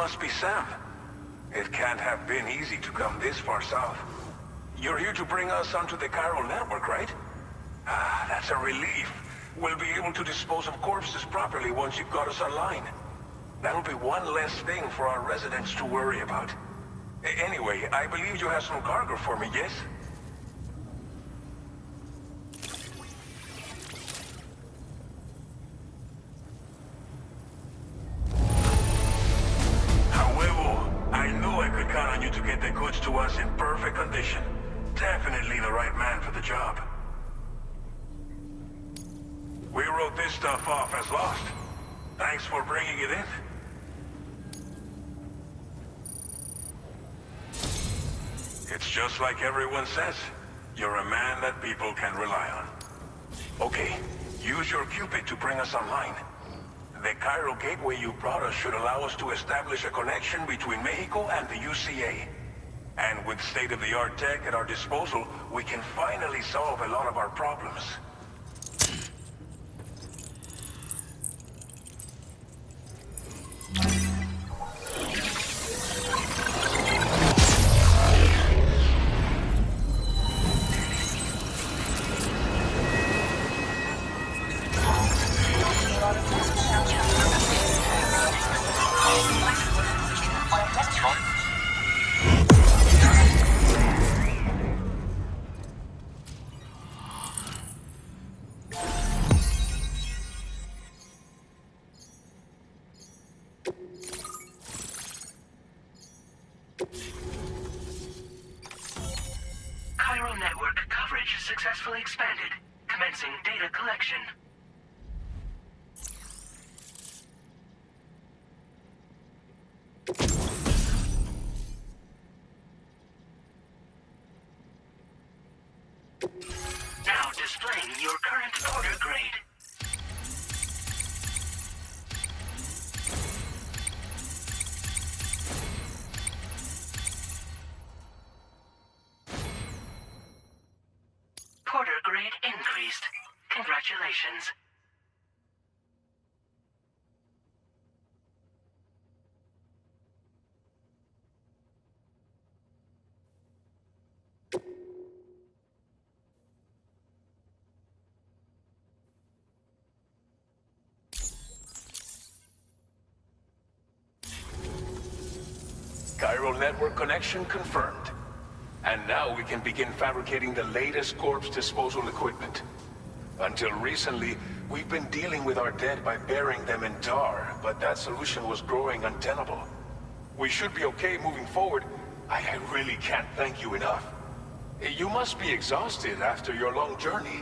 must be Sam. It can't have been easy to come this far south. You're here to bring us onto the chiral network, right? Ah, that's a relief. We'll be able to dispose of corpses properly once you've got us online. That'll be one less thing for our residents to worry about. Anyway, I believe you have some cargo for me, yes? I knew I could count on you to get the goods to us in perfect condition. Definitely the right man for the job. We wrote this stuff off as lost. Thanks for bringing it in. It's just like everyone says. You're a man that people can rely on. Okay, use your Cupid to bring us online. The chiral gateway you brought us should allow us to establish a connection between Mexico and the UCA. And with state-of-the-art tech at our disposal, we can finally solve a lot of our problems. Chiral network coverage successfully expanded. Commencing data collection. Now displaying your current order grade. Porter grade increased. Congratulations. Chiral network connection confirmed. And now we can begin fabricating the latest corpse disposal equipment. Until recently, we've been dealing with our dead by burying them in tar, but that solution was growing untenable. We should be okay moving forward. I really can't thank you enough. You must be exhausted after your long journey.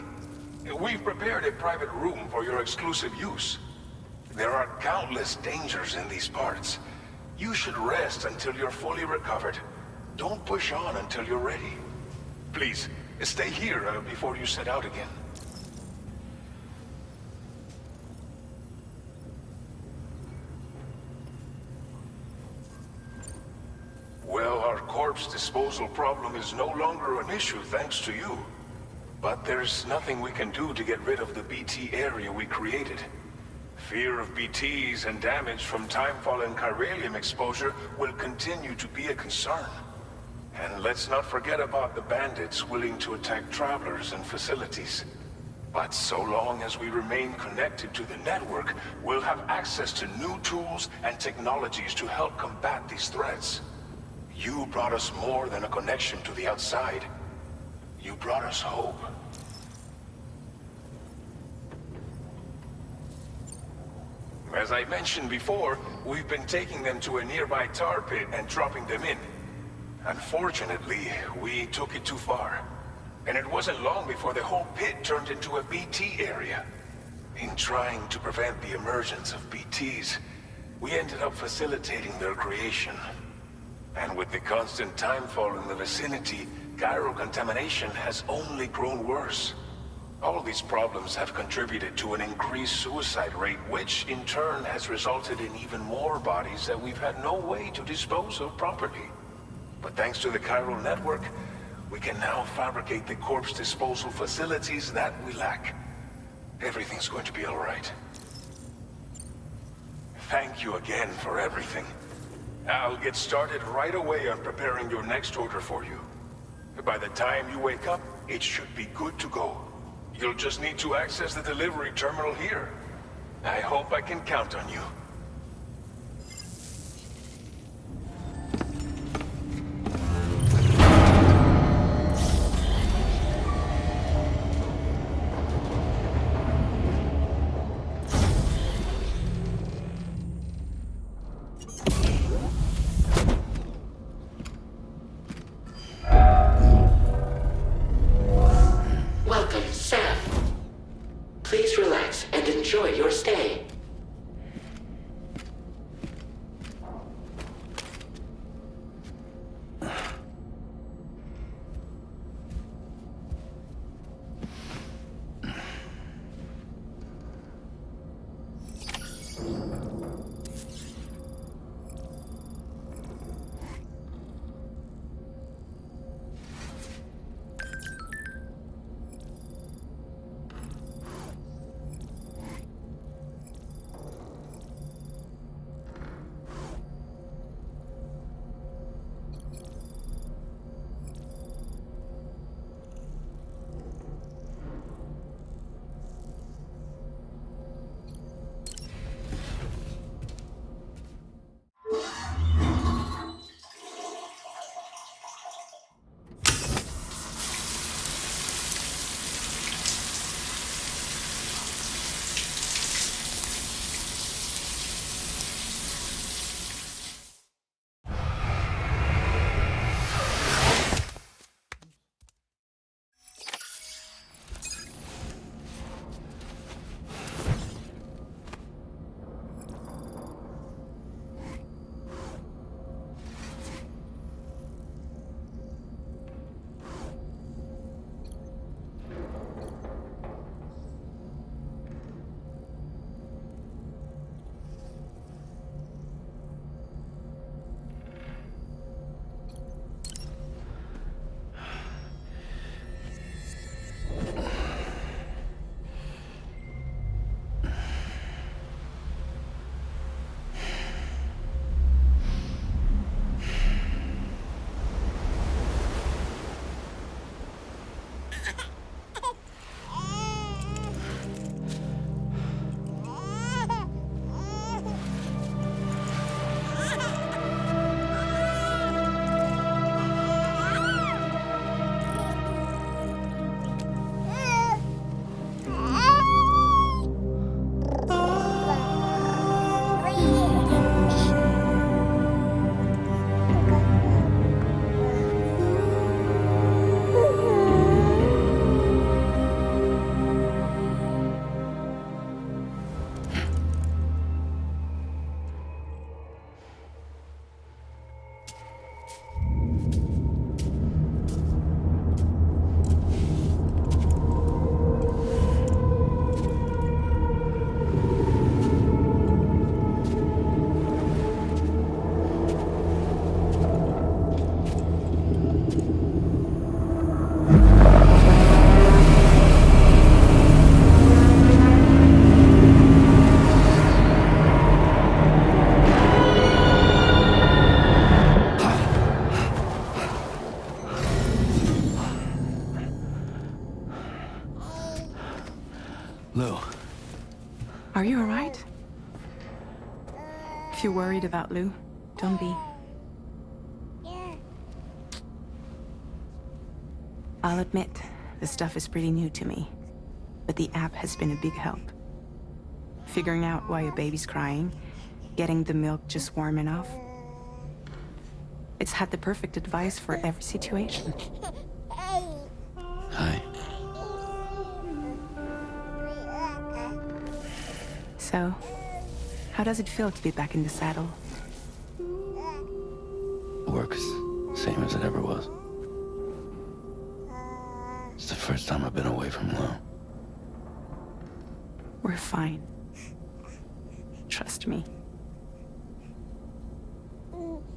We've prepared a private room for your exclusive use. There are countless dangers in these parts. You should rest until you're fully recovered. Don't push on until you're ready. Please, stay here before you set out again. Well, our corpse disposal problem is no longer an issue thanks to you. But there's nothing we can do to get rid of the BT area we created. Fear of BTs and damage from timefall and chiralium exposure will continue to be a concern. And let's not forget about the bandits willing to attack travelers and facilities. But so long as we remain connected to the network, we'll have access to new tools and technologies to help combat these threats. You brought us more than a connection to the outside. You brought us hope. As I mentioned before, we've been taking them to a nearby tar pit and dropping them in. Unfortunately, we took it too far. And it wasn't long before the whole pit turned into a BT area. In trying to prevent the emergence of BTs, we ended up facilitating their creation. And with the constant timefall in the vicinity, chiral contamination has only grown worse. All these problems have contributed to an increased suicide rate, which in turn has resulted in even more bodies that we've had no way to dispose of properly. But thanks to the chiral network, we can now fabricate the corpse disposal facilities that we lack. Everything's going to be all right. Thank you again for everything. I'll get started right away on preparing your next order for you. By the time you wake up, it should be good to go. You'll just need to access the delivery terminal here. I hope I can count on you. Welcome, Sam. Please relax and enjoy your stay. Lou. Are you alright? If you're worried about Lou, don't be. I'll admit, this stuff is pretty new to me, but the app has been a big help. Figuring out why a baby's crying, getting the milk just warm enough. It's had the perfect advice for every situation. Hi. So, how does it feel to be back in the saddle? Works same as it ever was. It's the first time I've been away from Lou. We're fine. Trust me.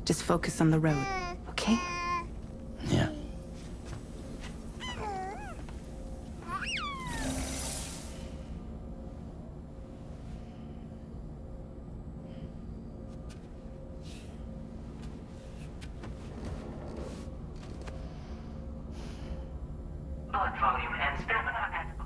Just focus on the road, okay? Yeah. blood volume and stamina at...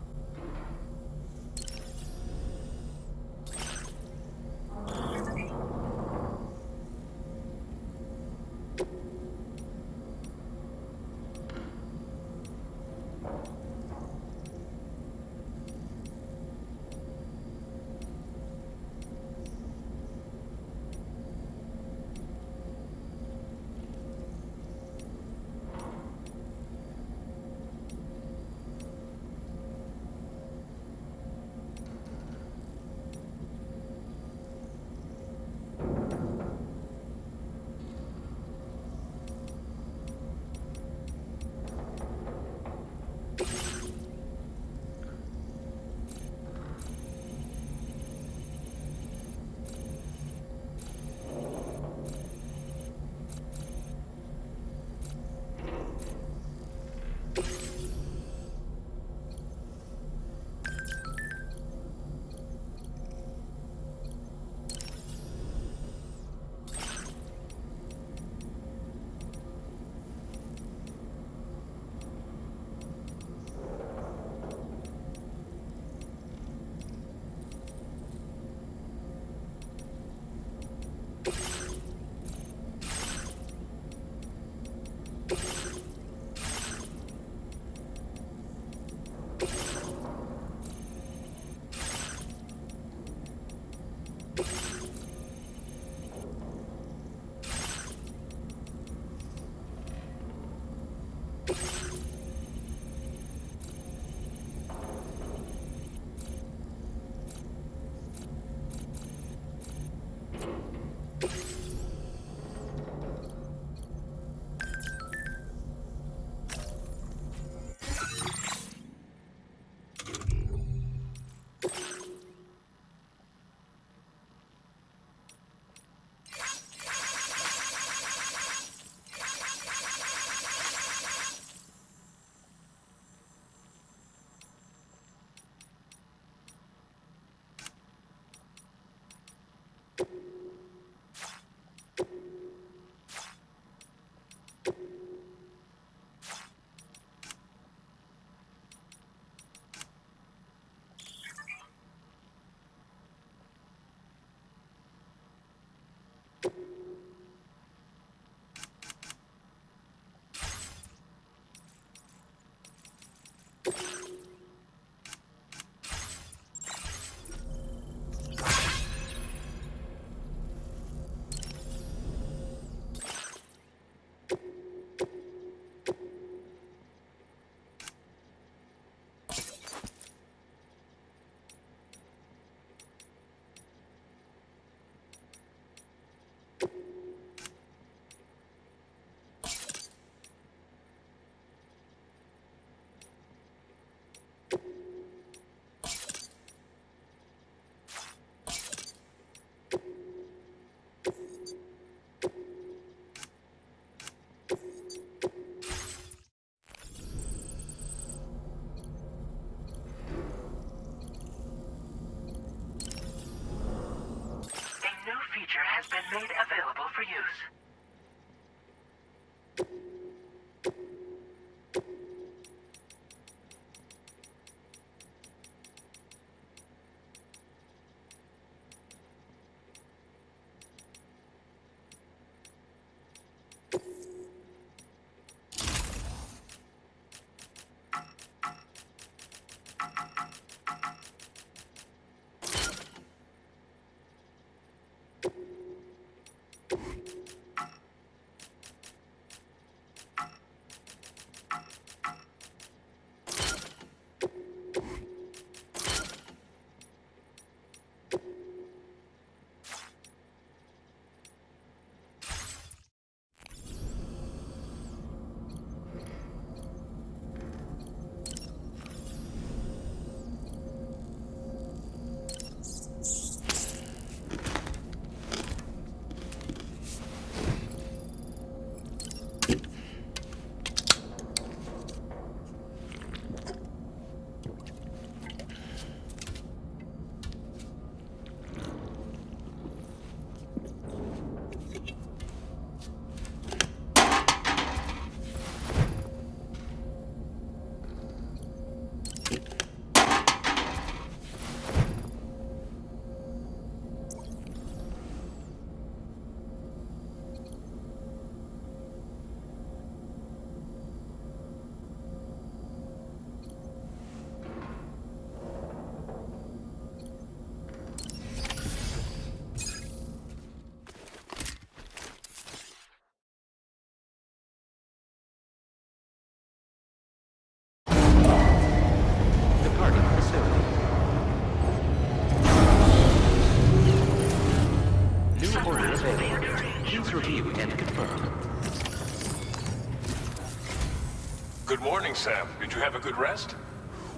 Good morning, Sam. Did you have a good rest?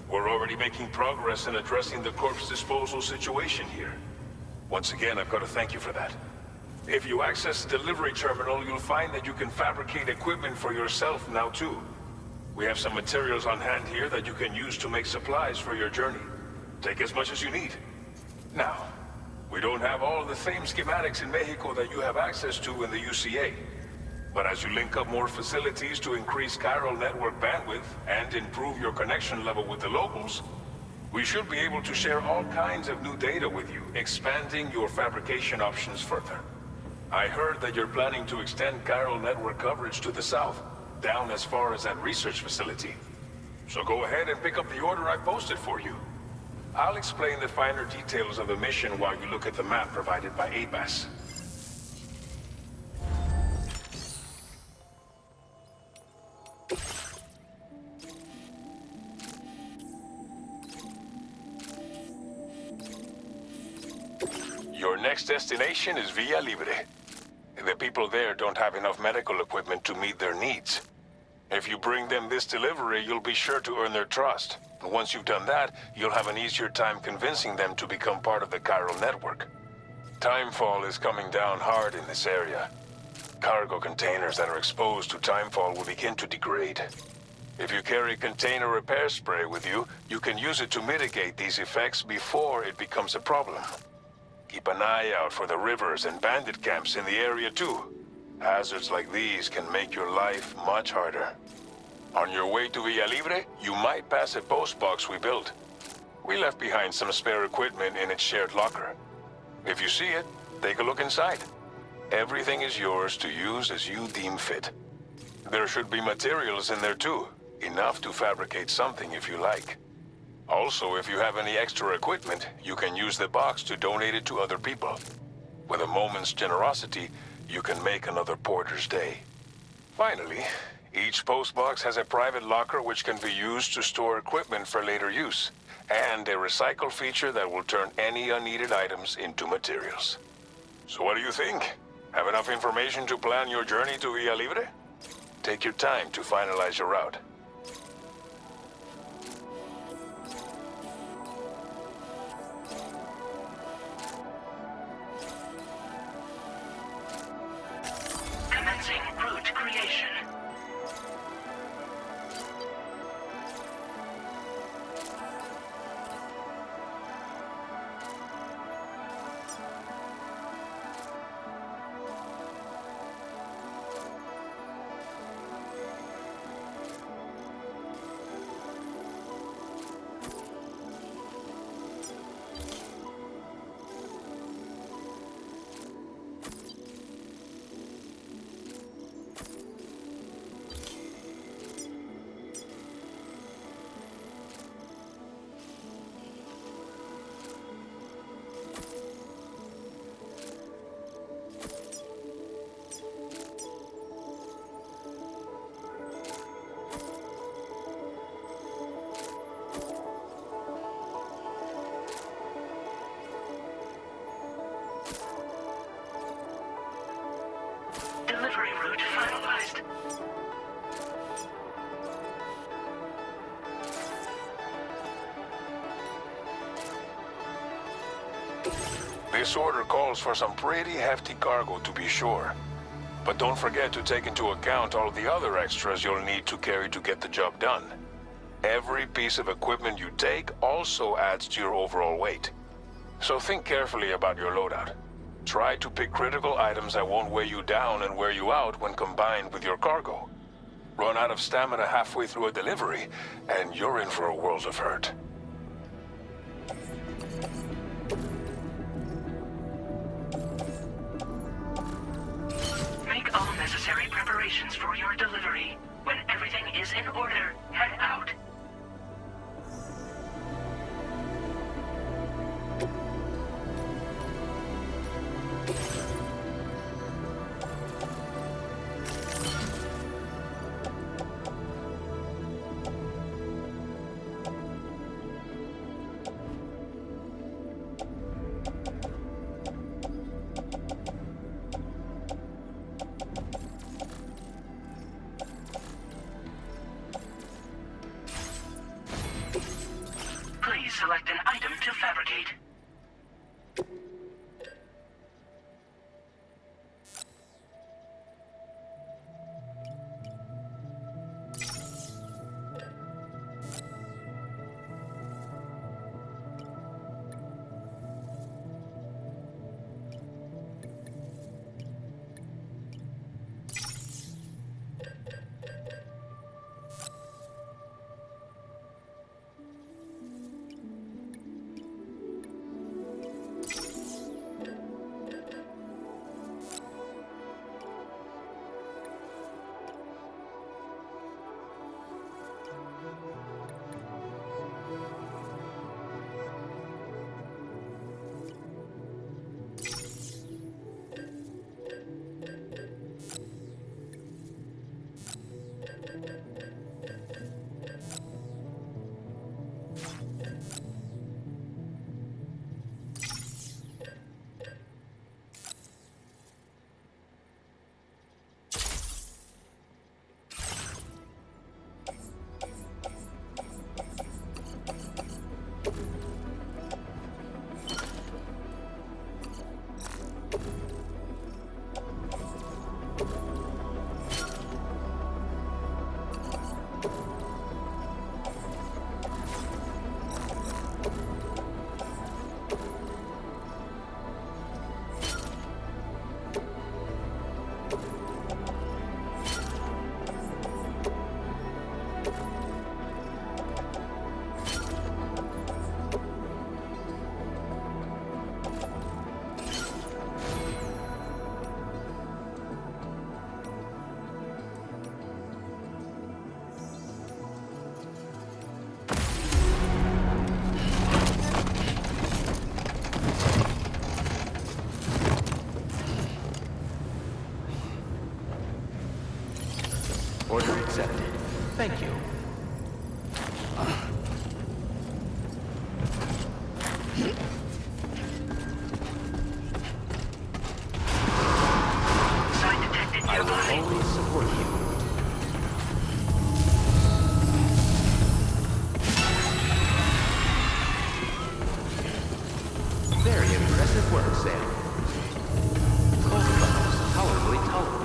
We're already making progress in addressing the corpse disposal situation here. Once again, I've got to thank you for that. If you access the delivery terminal, you'll find that you can fabricate equipment for yourself now too. We have some materials on hand here that you can use to make supplies for your journey. Take as much as you need. Now, we don't have all the same schematics in Mexico that you have access to in the UCA. But as you link up more facilities to increase chiral network bandwidth and improve your connection level with the locals, we should be able to share all kinds of new data with you, expanding your fabrication options further. I heard that you're planning to extend chiral network coverage to the south, down as far as that research facility. So go ahead and pick up the order I posted for you. I'll explain the finer details of the mission while you look at the map provided by ABAS. Your next destination is Villa Libre. The people there don't have enough medical equipment to meet their needs. If you bring them this delivery, you'll be sure to earn their trust. And once you've done that, you'll have an easier time convincing them to become part of the chiral network. Timefall is coming down hard in this area. Cargo containers that are exposed to timefall will begin to degrade. If you carry container repair spray with you, you can use it to mitigate these effects before it becomes a problem. Keep an eye out for the rivers and bandit camps in the area too. Hazards like these can make your life much harder. On your way to Villa Libre, you might pass a post box we built. We left behind some spare equipment in its shared locker. If you see it, take a look inside. Everything is yours to use as you deem fit. There should be materials in there too, enough to fabricate something if you like. Also, if you have any extra equipment, you can use the box to donate it to other people. With a moment's generosity, you can make another porter's day. Finally, each postbox has a private locker which can be used to store equipment for later use, and a recycle feature that will turn any unneeded items into materials. So what do you think? Have enough information to plan your journey to Villa Libre? Take your time to finalize your route. Commencing route creation. Delivery route finalized. This order calls for some pretty hefty cargo to be sure. But don't forget to take into account all the other extras you'll need to carry to get the job done. Every piece of equipment you take also adds to your overall weight. So think carefully about your loadout. Try to pick critical items that won't weigh you down and wear you out when combined with your cargo. Run out of stamina halfway through a delivery, and you're in for a world of hurt. Make all necessary preparations for your delivery. When everything is in order, head out. select an item to fabricate. Order accepted. Thank you. Sign detected I will nearby. always support you. Very impressive work, Sam. Kojima's tolerably tolerable.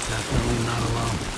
Definitely not alone.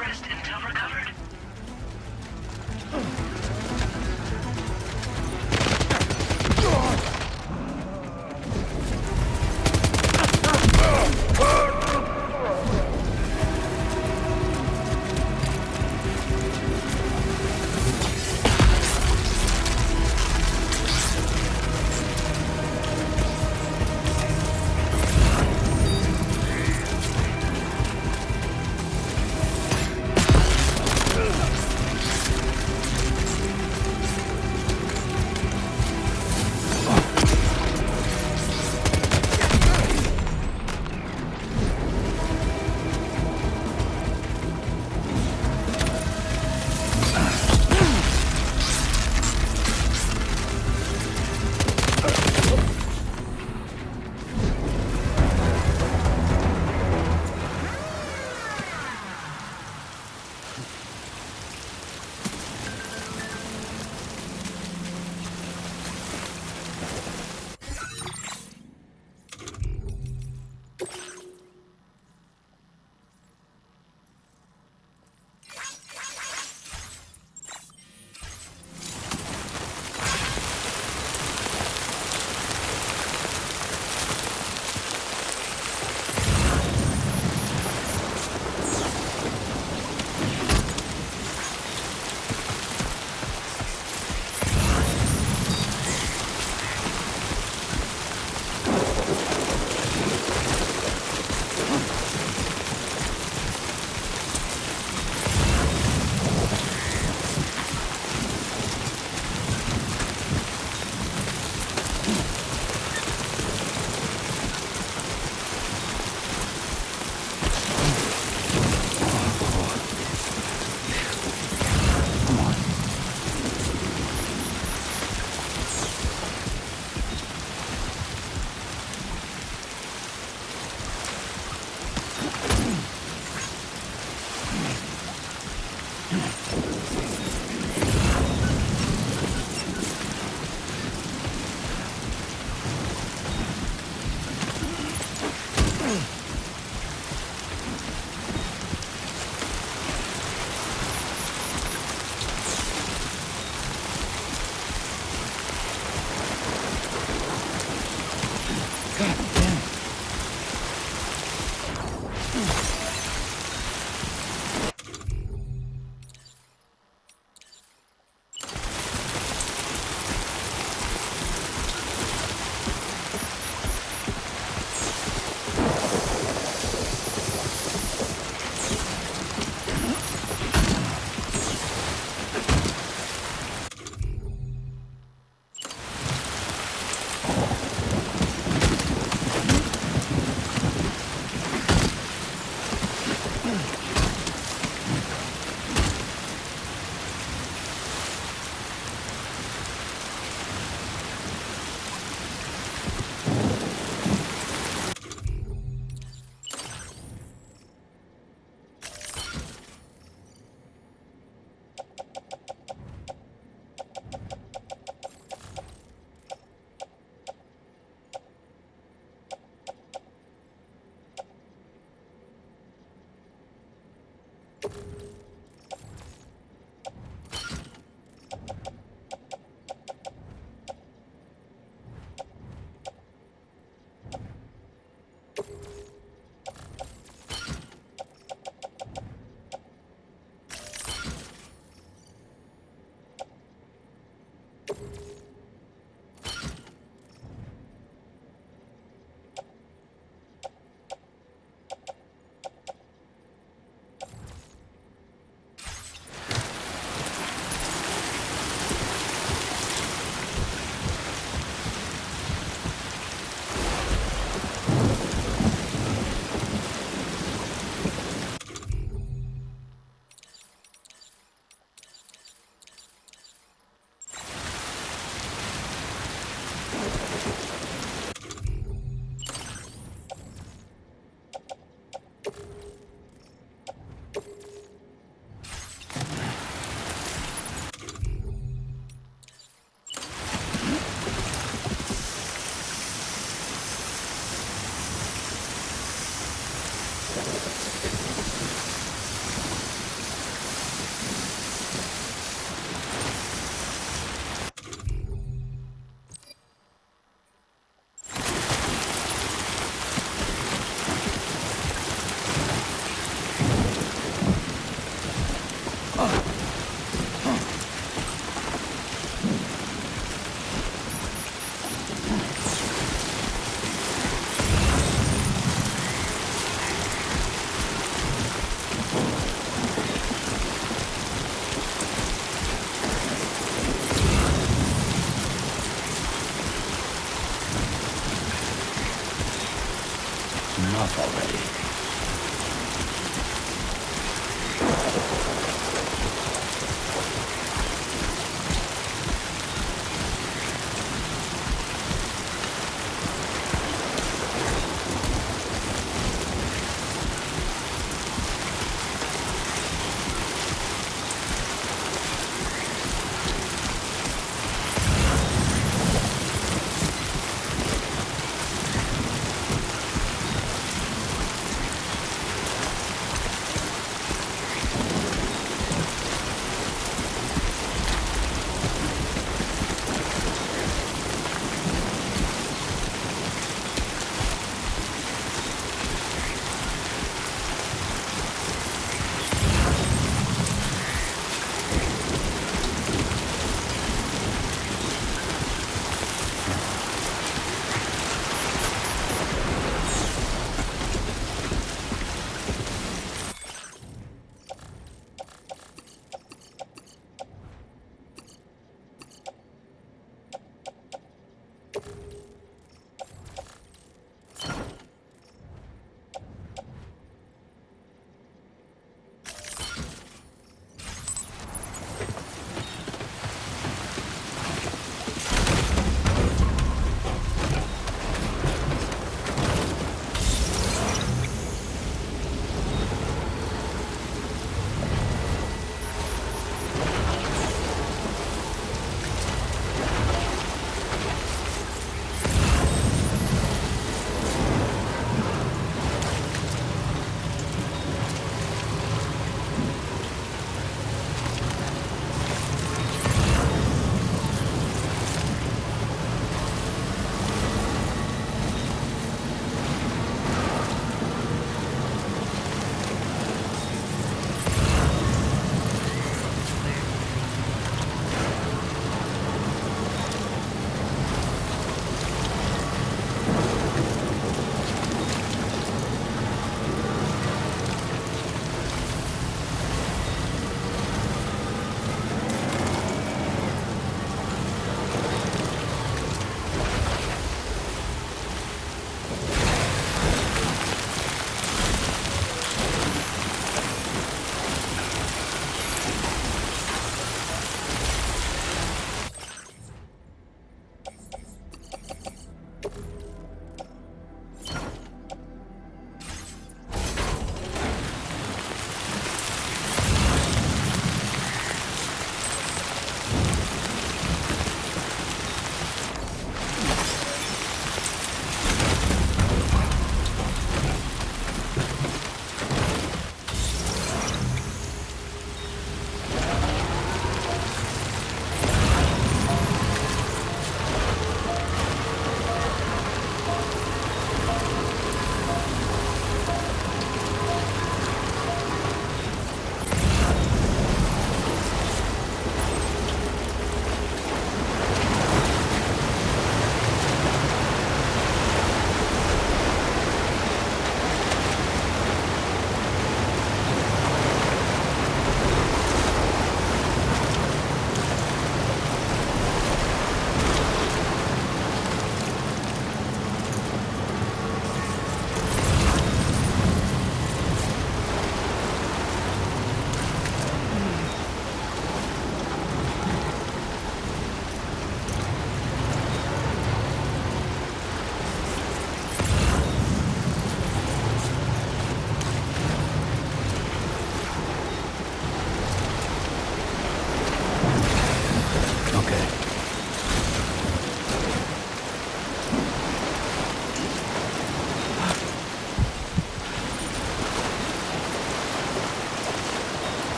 rest until recovered.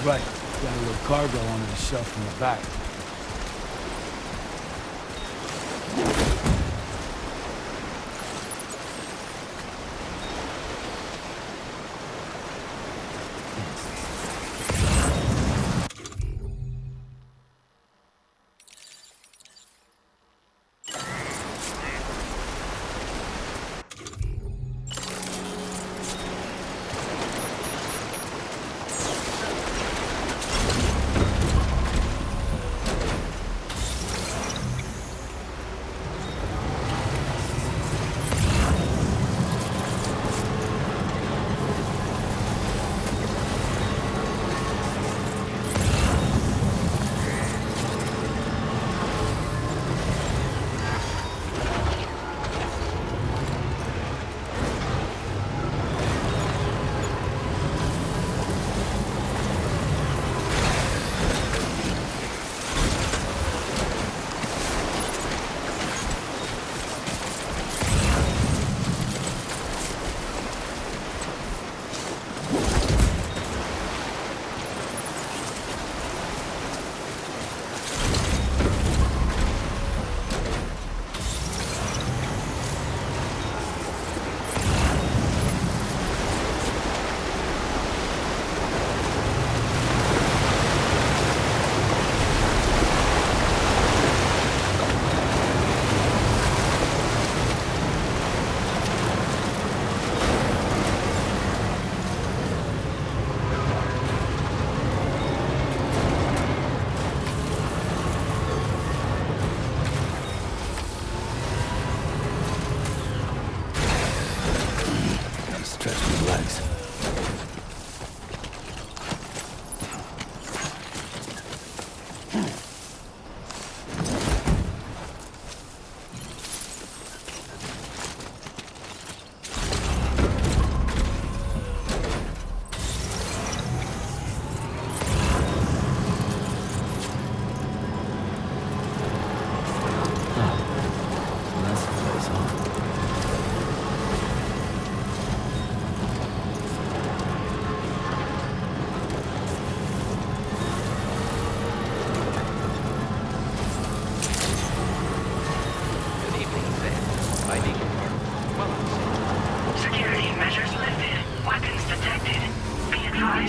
Right. Got a little cargo under the shelf in the back.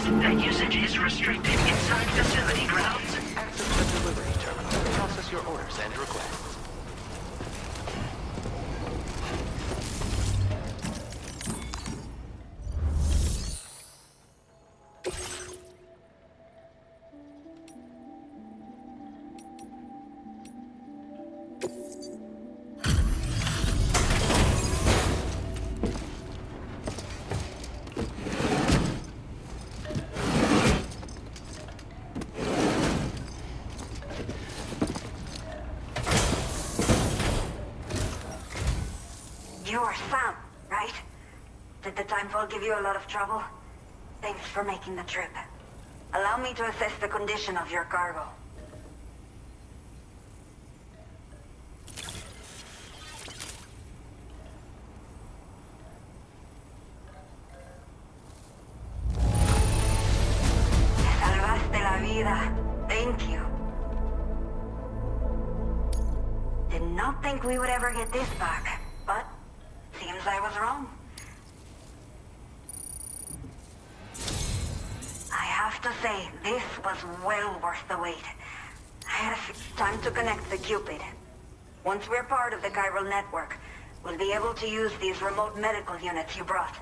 That usage is restricted inside facility grounds. Access the delivery terminal to process your orders and requests. You're Sam, right? Did the timefall give you a lot of trouble? Thanks for making the trip. Allow me to assess the condition of your cargo. Me salvaste la vida. Thank you. Did not think we would ever get this back, but seems I was wrong. I have to say, this was well worth the wait. I had time to connect the Cupid. Once we're part of the chiral network, we'll be able to use these remote medical units you brought.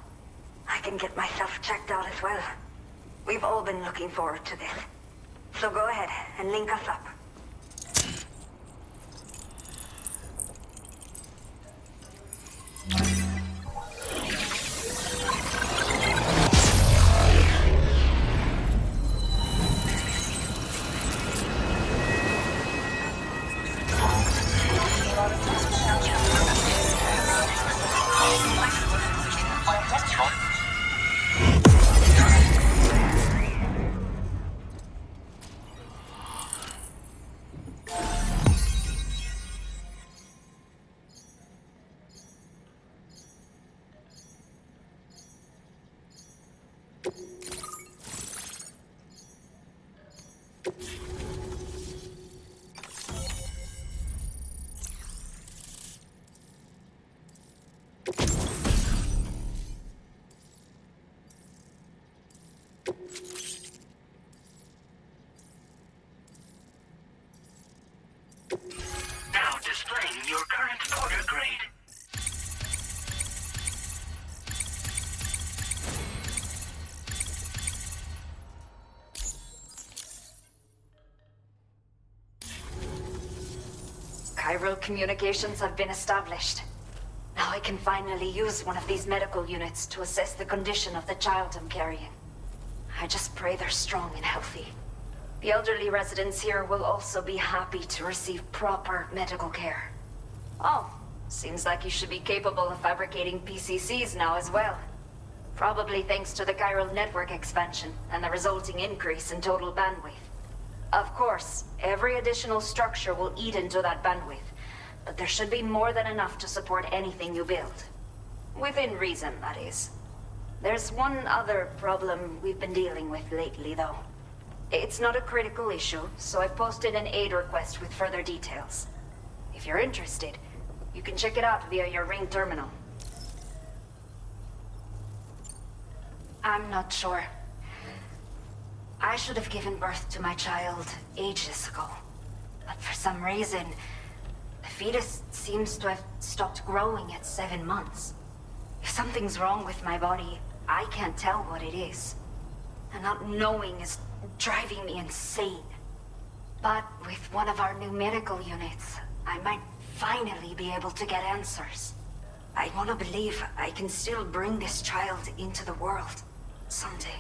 I can get myself checked out as well. We've all been looking forward to this. So go ahead and link us up. chiral communications have been established. Now I can finally use one of these medical units to assess the condition of the child I'm carrying. I just pray they're strong and healthy. The elderly residents here will also be happy to receive proper medical care. Oh, seems like you should be capable of fabricating PCCs now as well. Probably thanks to the chiral network expansion and the resulting increase in total bandwidth. Of course, every additional structure will eat into that bandwidth, but there should be more than enough to support anything you build. Within reason, that is. There's one other problem we've been dealing with lately, though. It's not a critical issue, so I posted an aid request with further details. If you're interested, you can check it out via your ring terminal. I'm not sure. I should have given birth to my child ages ago. But for some reason, the fetus seems to have stopped growing at 7 months. If something's wrong with my body, I can't tell what it is. And not knowing is driving me insane. But with one of our new medical units, I might finally be able to get answers. I want to believe I can still bring this child into the world someday.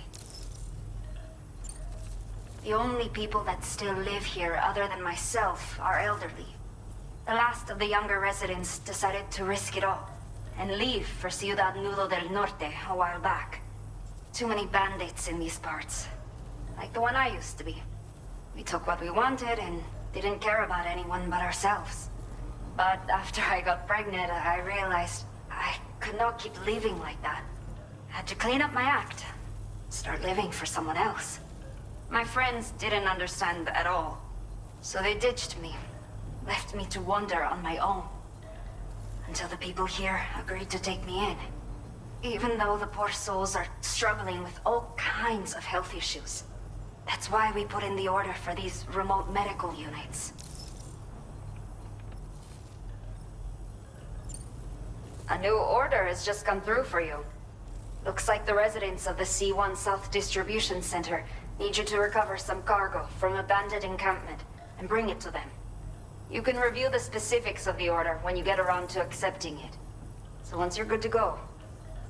The only people that still live here other than myself are elderly. The last of the younger residents decided to risk it all and leave for Ciudad Nudo del Norte a while back. Too many bandits in these parts. Like the one I used to be. We took what we wanted and didn't care about anyone but ourselves. But after I got pregnant, I realized I could not keep living like that. Had to clean up my act. Start living for someone else. My friends didn't understand at all. So they ditched me. Left me to wander on my own. Until the people here agreed to take me in. Even though the poor souls are struggling with all kinds of health issues. That's why we put in the order for these remote medical units. A new order has just come through for you. Looks like the residents of the C1 South Distribution Center need you to recover some cargo from a bandit encampment and bring it to them. You can review the specifics of the order when you get around to accepting it. So once you're good to go,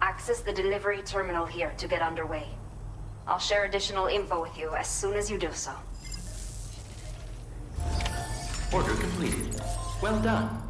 access the delivery terminal here to get underway. I'll share additional info with you as soon as you do so. Order completed. Well done.